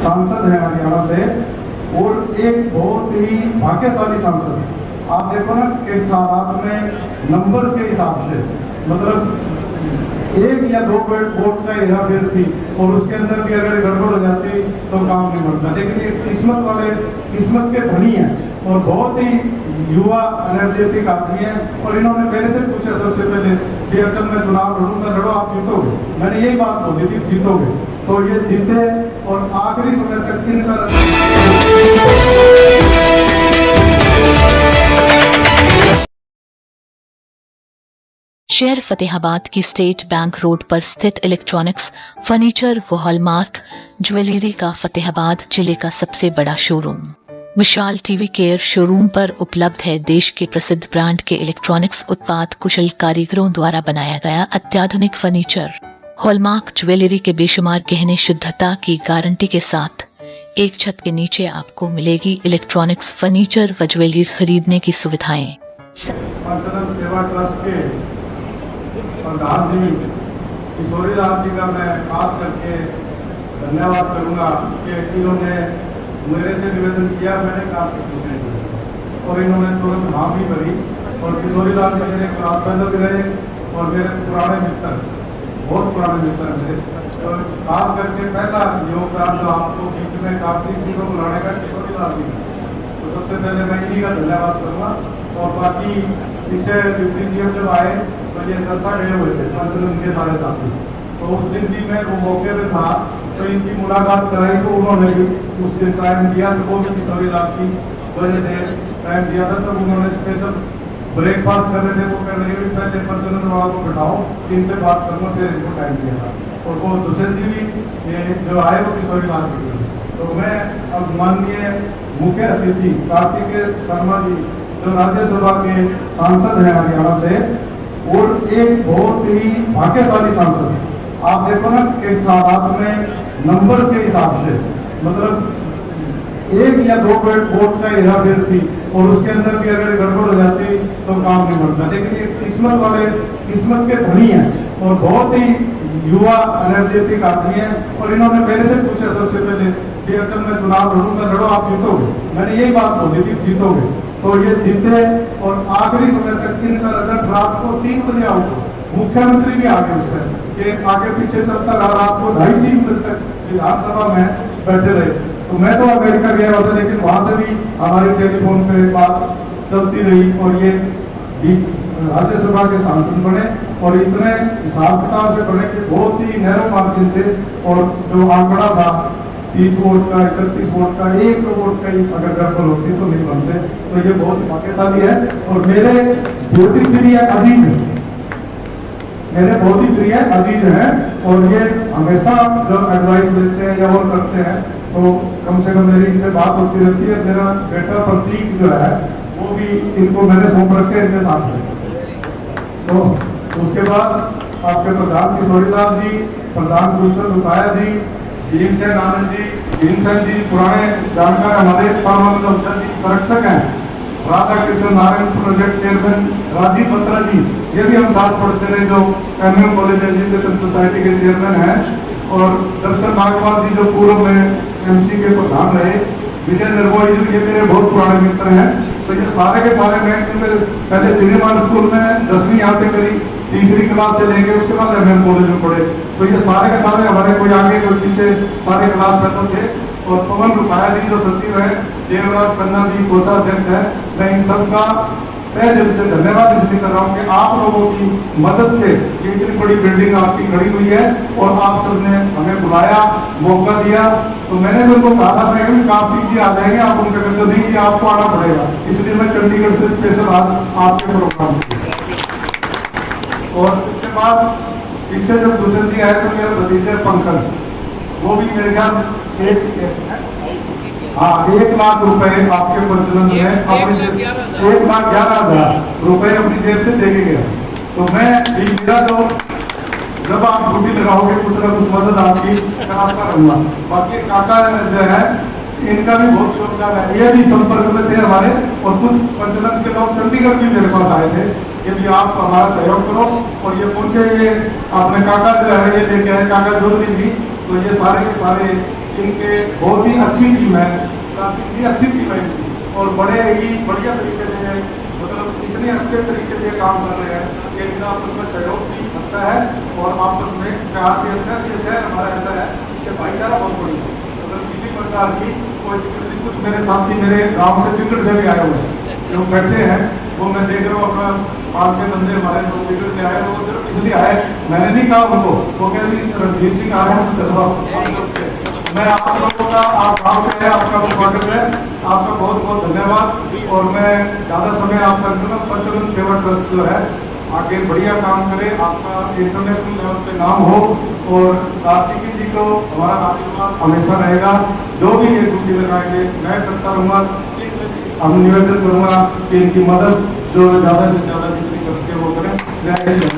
सांसद हैं हरियाणा से, और एक बहुत ही भाग्यशाली सांसद है। आप देखो ना कि सादात में नंबर के हिसाब से, मतलब 1 या 2 वोट का हेरा फेर थी और उसके अंदर भी अगर गड़बड़ हो जाती तो काम नहीं बनता। लेकिन ये किस्मत के धनी हैं और बहुत ही युवा एनर्जेटिक आदमी है। और इन्होंने मेरे से पूछा सबसे पहले कि अगर मैं चुनाव लड़ूंगा, लड़ो आप जीतोगे। मैंने यही बात बोली थी, जीतोगे। तो ये जीते और आखिरी समय तक इनका शहर फतेहाबाद की स्टेट बैंक रोड पर स्थित इलेक्ट्रॉनिक्स, फर्नीचर व हॉलमार्क ज्वेलरी का फतेहाबाद जिले का सबसे बड़ा शोरूम विशाल टीवी केयर शोरूम पर उपलब्ध है। देश के प्रसिद्ध ब्रांड के इलेक्ट्रॉनिक्स उत्पाद कुशल कारीगरों द्वारा बनाया गया अत्याधुनिक फर्नीचर, हॉलमार्क ज्वेलरी के बेशुमार गहने शुद्धता की गारंटी के साथ एक छत के नीचे आपको मिलेगी इलेक्ट्रॉनिक्स, फर्नीचर व ज्वेलरी खरीदने की सुविधाएं। सेवा ट्रस्ट के प्रधान जी किशोरी लाल जी का मैं खास करके धन्यवाद करूंगा कि इन्होंने मेरे से निवेदन किया, मैंने कहा और इन्होंने तुरंत हाँ भी भरी। और किशोरी लाल जी मेरे क्लास फेलो भी रहे और मेरे पुराने मित्र, बहुत पुराने मित्र मेरे। तो खास करके पहला योगदान जो आपको बीच में कार्तिक जी को बुलाने का किशोरी लाल जी का, तो सबसे पहले मैं इन्हीं का धन्यवाद करूँगा। और बाकी पीछे डिप्टी सीएम जब आए तो ये संस्था गए हुए थे पंचलन के सारे साथी, तो उस दिन भी मैं वो मौके पे था, तो इनकी मुलाकात कराई तो उन्होंने भी उस दिन टाइम दिया। तो वो भी किशोरी लाल की वजह से टाइम दिया था। तब उन्होंने स्पेशल ब्रेकफास्ट कर रहे थे, वो कह रहे पहले पंचलन वाला को बैठाओ, इनसे बात करूँगा, फिर इनको टाइम दिया था। और वो दूसरे दिन भी ये जो आए वो किशोरी लाल की। तो मैं अब माननीय मुख्य अतिथि कार्तिक शर्मा जी जो राज्यसभा के सांसद हैं हरियाणा से, और एक बहुत ही भाग्यशाली सांसद है। आप देखो ना कि सादात में नंबर के हिसाब से, मतलब 1 या 2 वोट का हेरा फेर थी और उसके अंदर भी अगर गड़बड़ हो जाती तो काम नहीं बनता। लेकिन ये किस्मत के धनी हैं और बहुत ही युवा एनर्जेटिक आदमी है। और इन्होंने मेरे से पूछा सबसे पहले कि अगर मैं चुनाव लड़ूंगा, लड़ो आप जीतोगे। मैंने यही बात बोली थी, जीतोगे। तो ये जीते और आखिरी समय तक इनका रिजल्ट रात को 3 बजे आउट, मुख्यमंत्री भी आगे उसमें कि आगे पीछे चलता रहा, रात को 2:30-3 बजे तक विधानसभा में बैठे रहे। तो मैं तो अमेरिका गया हुआ था, लेकिन वहां से भी हमारी टेलीफोन पे बात चलती रही और ये राज्यसभा के सांसद बने और इतने हिसाब किताब से बने कि बहुत ही नैरो मार्जिन से, और जो आंकड़ा था 30 वोट का, 31 वोट का, 1 वोट का ही अगर गड़बड़ होती तो नहीं बनते। तो ये बहुत भाग्यशाली है। और मेरे बहुत ही प्रिय अजीज हैं, मेरे बहुत ही प्रिय अजीज हैं, और ये हमेशा जो एडवाइस लेते हैं या वो करते हैं तो कम से कम मेरी इनसे बात होती रहती है। मेरा बेटा प्रतीक जो है वो भी इनको मैंने सौंप रखे इनके साथ में। तो उसके बाद आपके प्रधान किशोरी लाल जी, प्रधान गुलशन रुपाया जी, भीमसेन आनंद जी, भीमसेन जी पुराने जानकार हमारे, परमानंद अफसर जी संरक्षक हैं, राधा कृष्ण नारायण प्रोजेक्ट चेयरमैन राजीव बत्रा जी, ये भी हम साथ पढ़ते रहे, जो कैम्यूल कॉलेज एजुकेशन सोसाइटी के चेयरमैन हैं। और दर्शन नागपाल जी जो पूर्व में एमसी के प्रधान रहे, विजय निर्भोई जी, ये मेरे बहुत पुराने मित्र हैं। तो ये सारे के सारे मैं पहले सीनियर स्कूल में 10वीं यहाँ से करी, तीसरी क्लास से लेके उसके बाद MM कॉलेज में पढ़े। तो ये सारे के सारे हमारे कोई आगे कोई पीछे सारे क्लास में तो थे। और पवन रुपाया जी जो सचिव है, देवराज खन्ना जी कोषाध्यक्ष है, मैं इन सबका तहे दिल से धन्यवाद इसलिए कर रहा हूँ कि आप लोगों की मदद से इतनी बड़ी बिल्डिंग आपकी खड़ी हुई है और आप सबने हमें बुलाया, मौका दिया। तो मैंने तो उनको कहा था मैं काफी जी आ जाएंगे, आप उनका कहते नहीं कि आपको आना पड़ेगा, इसलिए मैं चंडीगढ़ से स्पेशल आज आपके प्रोग्राम। और इसके बाद पीछे जब दूसरे जी आए तो मेरे भतीजे पंकज, वो भी मेरे ख्याल 1 लाख रुपए आपके प्रचलन में अपनी 1,11,000 रुपए अपनी जेब से दे के गया। तो मैं मेरा जो जब आप ड्यूटी लगाओगे कुछ ना कुछ मदद आपकी कराता रहूंगा। बाकी काका जो है इनका भी बहुत योगदान है, ये भी संपर्क में थे हमारे। और कुछ पंचलन के लोग चंडीगढ़ भी मेरे पास आए थे कि भी आप हमारा सहयोग करो। और ये पहुंचे, ये आपने काका जो है ये लेके आए, काका जोधरी जी। तो ये सारे के सारे इनके बहुत ही अच्छी टीम है, काफी अच्छी टीम है इनकी, और बड़े ही बढ़िया तरीके से मतलब इतने अच्छे तरीके से काम कर रहे हैं कि इनका आपस में सहयोग भी अच्छा है और आपस में प्यार भी अच्छा है। ये शहर हमारा ऐसा है कि भाईचारा बहुत बड़ी है, मतलब किसी प्रकार की कोई दिक्कत नहीं। कुछ मेरे साथी मेरे गांव से टिकट से भी आए हुए हैं जो बैठे हैं, वो मैं देख रहा हूँ अपना 5-6 बंदे हमारे लोग टिकट से आए, वो सिर्फ इसलिए आए, मैंने नहीं कहा उनको, वो कह रही रणधीर सिंह आ रहे हैं तो चलो। मैं आप लोगों का, आप गाँव से है, आपका स्वागत है, आपका बहुत बहुत धन्यवाद। और मैं ज़्यादा समय आपका दूंगा। पंचतंत्र सेवा ट्रस्ट जो है आगे बढ़िया काम करे, आपका इंटरनेशनल लेवल पे नाम हो, और कार्तिकी जी को हमारा आशीर्वाद हमेशा रहेगा। जो भी ये ड्यूटी लगाएंगे मैं करता रहूँगा, हम निवेदन करूँगा कि इनकी मदद जो ज़्यादा से ज़्यादा जितनी कर सके वो करें। जय हिंद।